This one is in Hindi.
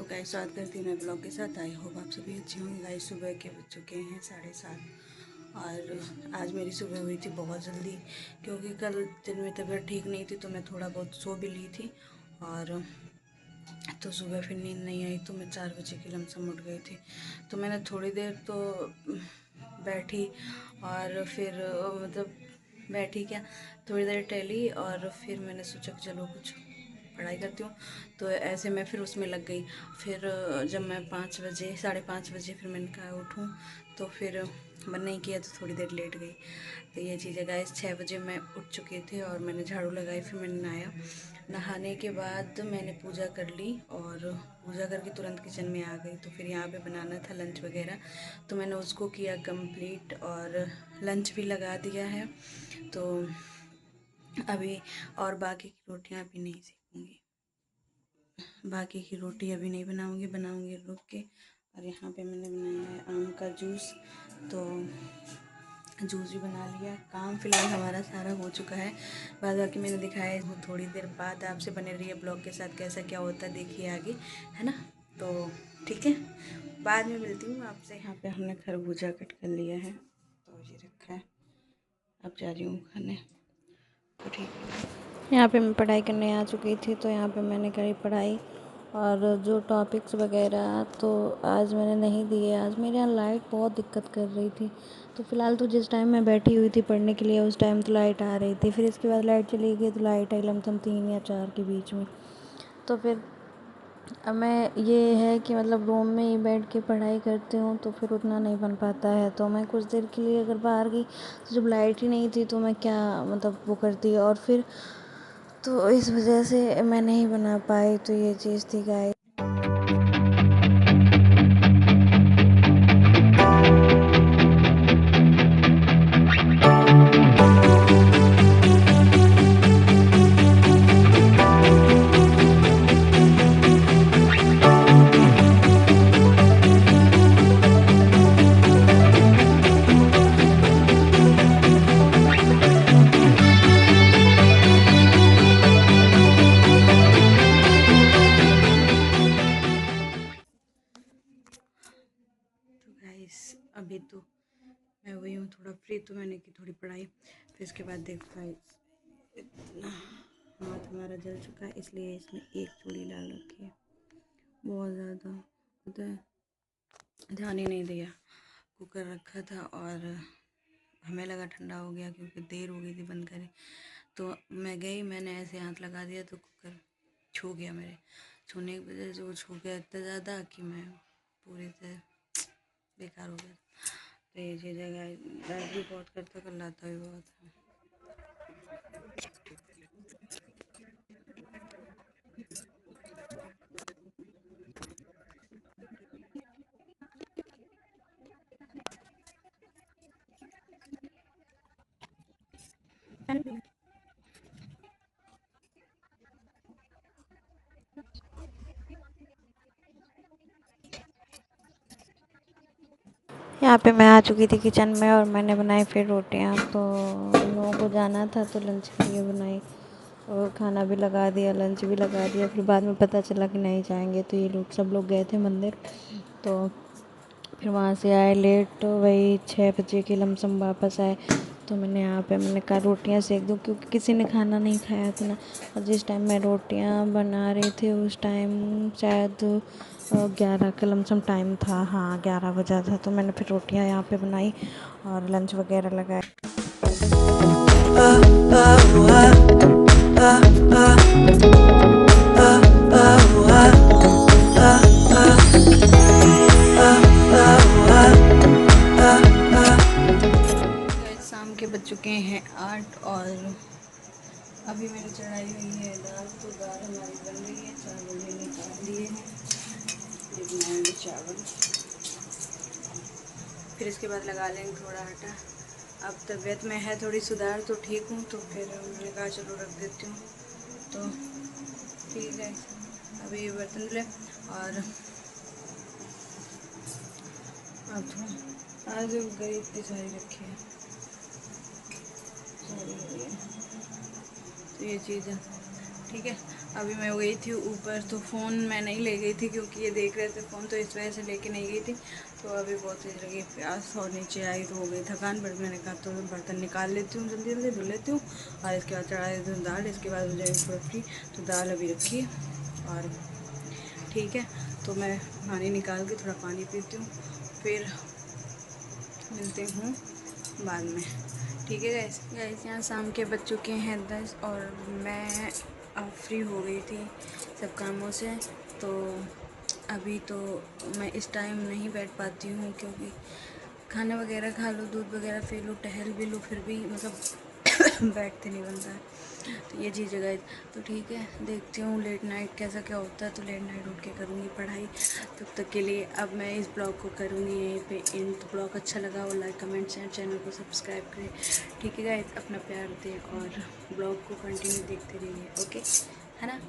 गाइस स्वागत करती हूँ मैं ब्लॉग के साथ। आई होप आप सभी अच्छे होंगे। गाइस सुबह के बज चुके हैं 7:30 और आज मेरी सुबह हुई थी बहुत जल्दी, क्योंकि कल दिन में तबीयत ठीक नहीं थी तो मैं थोड़ा बहुत सो भी ली थी। और तो सुबह फिर नींद नहीं आई तो मैं 4 बजे की लमसम उठ गई थी। तो मैंने थोड़ी देर तो बैठी और फिर मतलब बैठी क्या, थोड़ी देर टहली और फिर मैंने सोचा कि चलो कुछ पढ़ाई करती हूँ। तो ऐसे मैं फिर उसमें लग गई। फिर जब मैं 5 बजे 5:30 बजे फिर मैंने कहा उठूँ, तो फिर मन नहीं किया तो थोड़ी देर लेट गई। तो ये चीज़ है गाइस। 6 बजे मैं उठ चुकी थी और मैंने झाड़ू लगाई, फिर मैंने नहाया। नहाने के बाद मैंने पूजा कर ली और पूजा करके तुरंत किचन में आ गई। तो फिर यहाँ पे बनाना था लंच वगैरह, तो मैंने उसको किया कंप्लीट और लंच भी लगा दिया है। तो अभी और बाकी की रोटियाँ अभी नहीं सीखूँगी, बाकी की रोटी अभी नहीं बनाऊँगी रुक के। और यहाँ पे मैंने बनाया है आम का जूस, तो जूस भी बना लिया। काम फ़िलहाल हमारा सारा हो चुका है, बाद बाकी मैंने दिखाया है थोड़ी देर बाद। आपसे बने रहिए ब्लॉग के साथ, कैसा क्या होता है देखिए आगे, है ना। तो ठीक है, बाद में मिलती हूँ आपसे। यहाँ पे हमने खरबूजा कट कर लिया है तो ये रखा है, अब जा रही हूँ खाने। तो ठीक है, यहाँ पे मैं पढ़ाई करने आ चुकी थी, तो यहाँ पे मैंने करी पढ़ाई। और जो टॉपिक्स वगैरह तो आज मैंने नहीं दिए। आज मेरे यहाँ लाइट बहुत दिक्कत कर रही थी, तो फ़िलहाल तो जिस टाइम मैं बैठी हुई थी पढ़ने के लिए उस टाइम तो लाइट आ रही थी। फिर इसके बाद लाइट चली गई तो लाइट आई लमसम 3 या 4 के बीच में। तो फिर अब मैं ये है कि मतलब रूम में ही बैठ के पढ़ाई करती हूँ तो फिर उतना नहीं बन पाता है। तो मैं कुछ देर के लिए अगर बाहर गई तो जब लाइट ही नहीं थी तो मैं क्या मतलब वो करती, और फिर तो इस वजह से मैं नहीं बना पाई। तो ये चीज़ थी गाइस। अभी तो मैं हुई हूँ थोड़ा फ्री, तो मैंने की थोड़ी पढ़ाई। फिर इसके बाद देखो गाइस, इतना हाथ हमारा जल चुका है, इसलिए इसमें एक चूड़ी डाल रखी है। बहुत ज़्यादा पता है, ध्यान ही नहीं दिया। कुकर रखा था और हमें लगा ठंडा हो गया क्योंकि देर हो गई थी बंद करे। तो मैं गई, मैंने ऐसे हाथ लगा दिया तो कुकर छू गया। मेरे छूने की वजह से वो छू गया इतना ज़्यादा कि मैं पूरी तरह बेकार हो गया। तो ये चीज़ है, दर्द भी बहुत करता, करलाता भी बहुत है। यहाँ पे मैं आ चुकी थी किचन में और मैंने बनाई फिर रोटियाँ। तो उन लोगों को जाना था तो लंच के लिए बनाई और खाना भी लगा दिया, लंच भी लगा दिया। फिर बाद में पता चला कि नहीं जाएंगे, तो ये लोग सब लोग गए थे मंदिर। तो फिर वहाँ से आए लेट, तो वही 6 बजे के लमसम वापस आए। तो मैंने यहाँ पे मैंने कहा रोटियाँ सेक दूँ, क्योंकि किसी ने खाना नहीं खाया था ना। और जिस टाइम मैं रोटियाँ बना रही थी उस टाइम शायद 11 का लमसम टाइम था, हाँ 11 बजा था। तो मैंने फिर रोटियाँ यहाँ पे बनाई और लंच वगैरह लगाया। शाम के बज चुके हैं 8 और अभी मैंने चढ़ाई हुई है दाल। तो दाल हमारी बन रही है, चावल भी निकाल लिए हैं, ये बनाएंगे चावल। फिर इसके बाद लगा लेंगे थोड़ा आटा। अब तबीयत में है थोड़ी सुधार, तो ठीक हूँ। तो फिर मैंने कहा चलो रख देती हूँ। तो ठीक है, अभी ये बर्तन धुले और अब आज गई इतनी सारी रखी है, सारी हो रही है। तो ये चीज़ है, ठीक है। अभी मैं गई थी ऊपर, तो फ़ोन मैं नहीं ले गई थी क्योंकि ये देख रहे थे फ़ोन, तो इस वजह से लेके नहीं गई थी। तो अभी बहुत तेज लगी प्यास और नीचे आई तो हो गई थकान, बट मैंने कहा तो बर्तन निकाल लेती हूँ, जल्दी जल्दी धुल लेती हूँ और इसके बाद चढ़ा देती हूँ दाल। इसके बाद हो जाएगी थोड़ा फ्री, तो दाल अभी रखी और ठीक है। तो मैं पानी निकाल के थोड़ा पानी पीती हूँ, फिर मिलते हूँ बाद में, ठीक है गाइस। यहाँ शाम के बज चुके हैं 10 और मैं अब फ्री हो गई थी सब कामों से। तो अभी तो मैं इस टाइम नहीं बैठ पाती हूँ क्योंकि खाना वगैरह खा लो, दूध वगैरह पी लो, टहल भी लो, फिर भी मतलब बैठते नहीं बनता है, तो ये चीज़ है गाइस। तो ठीक है, देखती हूँ लेट नाइट कैसा क्या होता है, तो लेट नाइट उठ के करूँगी पढ़ाई। तब तक के लिए अब मैं इस ब्लॉग को करूँगी यहीं पे एंड। तो ब्लॉग अच्छा लगा हो लाइक कमेंट शेयर, चैनल को सब्सक्राइब करें, ठीक है गाइस। अपना प्यार दें और ब्लॉग को कंटिन्यू देखते रहिए, ओके, है ना।